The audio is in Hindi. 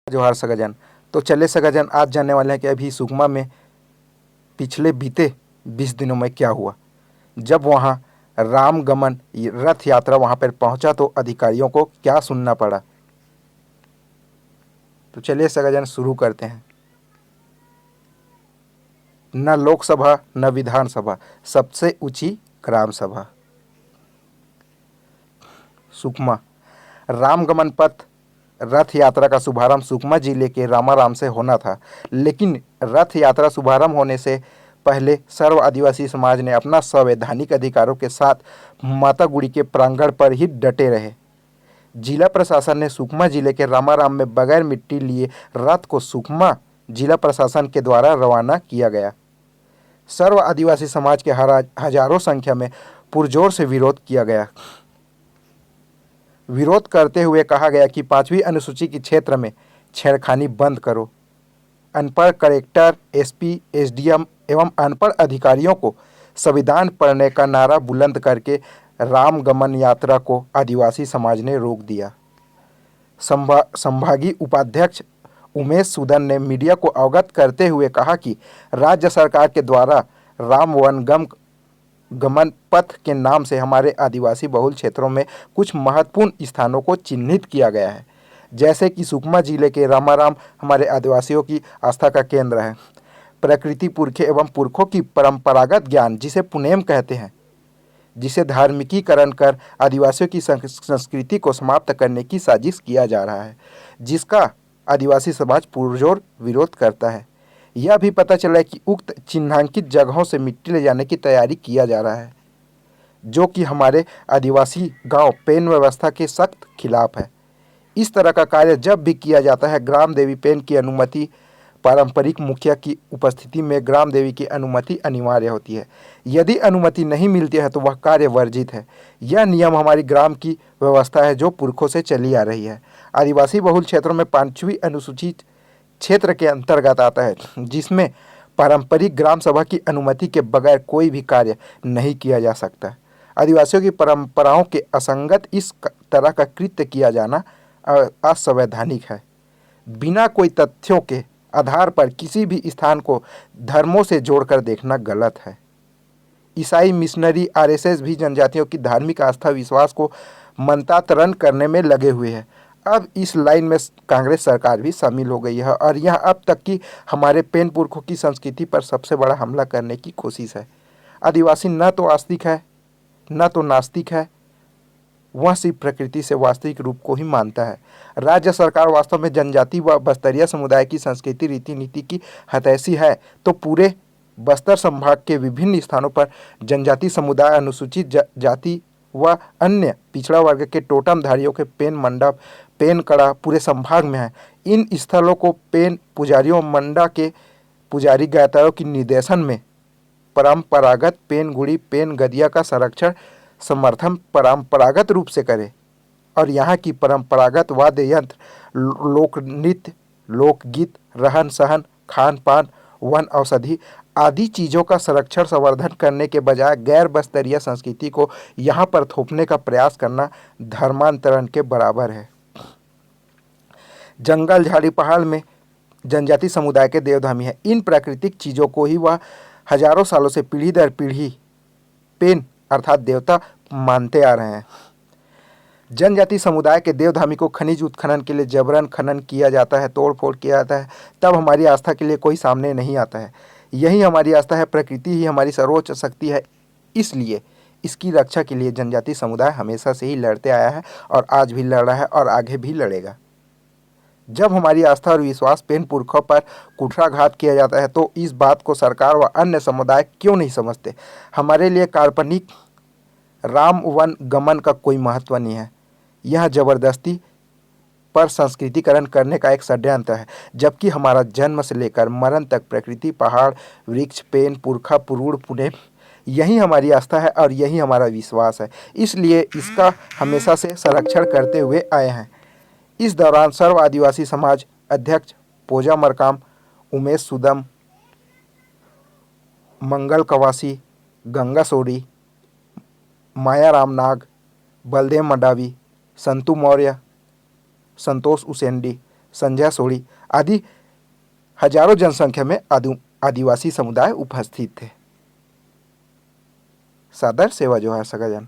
जोहार सगाजन। तो चले सगाजन, आज जानने वाले हैं कि अभी सुकमा में पिछले बीते 20 दिनों में क्या हुआ। जब वहाँ रामगमन रथ यात्रा वहाँ पर पहुँचा तो अधिकारियों को क्या सुनना पड़ा। तो चलिए सगाजन शुरू करते हैं। न लोकसभा न विधानसभा, सबसे ऊंची ग्राम सभा। सुकमा रामगमन पथ रथ यात्रा का शुभारंभ सुकमा जिले के रामाराम से होना था, लेकिन रथ यात्रा शुभारंभ होने से पहले सर्व आदिवासी समाज ने अपना संवैधानिक अधिकारों के साथ माता गुड़ी के प्रांगण पर ही डटे रहे। जिला प्रशासन ने सुकमा जिले के रामाराम में बगैर मिट्टी लिए रथ को सुकमा जिला प्रशासन के द्वारा रवाना किया गया। सर्व आदिवासी समाज के हजारों संख्या में पुरजोर से विरोध किया गया। विरोध करते हुए कहा गया कि 5वीं अनुसूची के क्षेत्र में छेड़खानी बंद करो। अनपढ़ कलेक्टर, एसपी, एसडीएम एवं अनपढ़ अधिकारियों को संविधान पढ़ने का नारा बुलंद करके रामगमन यात्रा को आदिवासी समाज ने रोक दिया। संभागीय उपाध्यक्ष उमेश सूदन ने मीडिया को अवगत करते हुए कहा कि राज्य सरकार के द्वारा राम वनगम गमन पथ के नाम से हमारे आदिवासी बहुल क्षेत्रों में कुछ महत्वपूर्ण स्थानों को चिन्हित किया गया है, जैसे कि सुकमा जिले के रामाराम हमारे आदिवासियों की आस्था का केंद्र है। प्रकृति पुरखे एवं पुरखों की परंपरागत ज्ञान, जिसे पुनेम कहते हैं, जिसे धार्मिकीकरण कर आदिवासियों की संस्कृति को समाप्त करने की साजिश किया जा रहा है, जिसका आदिवासी समाज पुरजोर विरोध करता है। यह भी पता चला है कि उक्त चिन्हांकित जगहों से मिट्टी ले जाने की तैयारी किया जा रहा है, जो कि हमारे आदिवासी गांव पेन व्यवस्था के सख्त खिलाफ है। इस तरह का कार्य जब भी किया जाता है, ग्राम देवी पेन की अनुमति, पारंपरिक मुखिया की उपस्थिति में ग्राम देवी की अनुमति अनिवार्य होती है। यदि अनुमति नहीं मिलती है तो वह कार्य वर्जित है। यह नियम हमारी ग्राम की व्यवस्था है, जो पुरखों से चली आ रही है। आदिवासी बहुल क्षेत्रों में 5वीं अनुसूचित क्षेत्र के अंतर्गत आता है, जिसमें पारंपरिक ग्राम सभा की अनुमति के बगैर कोई भी कार्य नहीं किया जा सकता। आदिवासियों की परंपराओं के असंगत इस तरह का कृत्य किया जाना असंवैधानिक है। बिना कोई तथ्यों के आधार पर किसी भी स्थान को धर्मों से जोड़कर देखना गलत है। ईसाई मिशनरी, आरएसएस भी जनजातियों की धार्मिक आस्था विश्वास को मंतातरण करने में लगे हुए हैं। अब इस लाइन में कांग्रेस सरकार भी शामिल हो गई है और यह अब तक की हमारे पेन पुरखों की संस्कृति पर सबसे बड़ा हमला करने की कोशिश है। आदिवासी न तो आस्तिक है न तो नास्तिक है, वह सिर्फ प्रकृति से वास्तविक रूप को ही मानता है। राज्य सरकार वास्तव में जनजाति व बस्तरिया समुदाय की संस्कृति रीति नीति की हतैषी है तो पूरे बस्तर संभाग के विभिन्न स्थानों पर जनजाति समुदाय, अनुसूचित जाति व अन्य पिछड़ा वर्ग के टोटमधारियों के पेन मंडप, पेन कड़ा पूरे संभाग में है। इन स्थलों को पेन पुजारियों, मंडा के पुजारी गायताओं की निर्देशन में परंपरागत पेन गुड़ी, पेन गदिया का संरक्षण समर्थन परंपरागत रूप से करे और यहाँ की परंपरागत वाद्य यंत्र, लोक नृत्य, लोकगीत, रहन सहन, खान पान, वन औषधि आदि चीज़ों का संरक्षण संवर्धन करने के बजाय गैर बस्तरिया संस्कृति को यहाँ पर थोपने का प्रयास करना धर्मांतरण के बराबर है। जंगल झाड़ी पहाड़ में जनजाति समुदाय के देवधामी है। इन प्राकृतिक चीज़ों को ही वह हजारों सालों से पीढ़ी दर पीढ़ी पेन अर्थात देवता मानते आ रहे हैं। जनजाति समुदाय के देवधामी को खनिज उत्खनन के लिए जबरन खनन किया जाता है, तोड़ फोड़ किया जाता है, तब हमारी आस्था के लिए कोई सामने नहीं आता है। यही हमारी आस्था है, प्रकृति ही हमारी सर्वोच्च शक्ति है। इसलिए इसकी रक्षा के लिए जनजाति समुदाय हमेशा से ही लड़ते आया है और आज भी लड़ रहा है और आगे भी लड़ेगा। जब हमारी आस्था और विश्वास पेन पुरखों पर कुठाराघात किया जाता है तो इस बात को सरकार व अन्य समुदाय क्यों नहीं समझते। हमारे लिए काल्पनिक राम वन गमन का कोई महत्व नहीं है। यह जबरदस्ती पर संस्कृतिकरण करने का एक षड्यंत्र है, जबकि हमारा जन्म से लेकर मरण तक प्रकृति, पहाड़, वृक्ष, पेन, पुरखा, पुरूड़, पुणे, यही हमारी आस्था है और यही हमारा विश्वास है। इसलिए इसका हमेशा से संरक्षण करते हुए आए हैं। इस दौरान सर्व आदिवासी समाज अध्यक्ष पोजा मरकाम, उमेश सुदम, मंगल कवासी, गंगा सोडी, माया रामनाग, बलदेव मंडावी, संतु मौर्य, संतोष उसेंडी, संजय सोढ़ी आदि हजारों जनसंख्या में आदिवासी समुदाय उपस्थित थे। सादर सेवा जोहार सगाजन।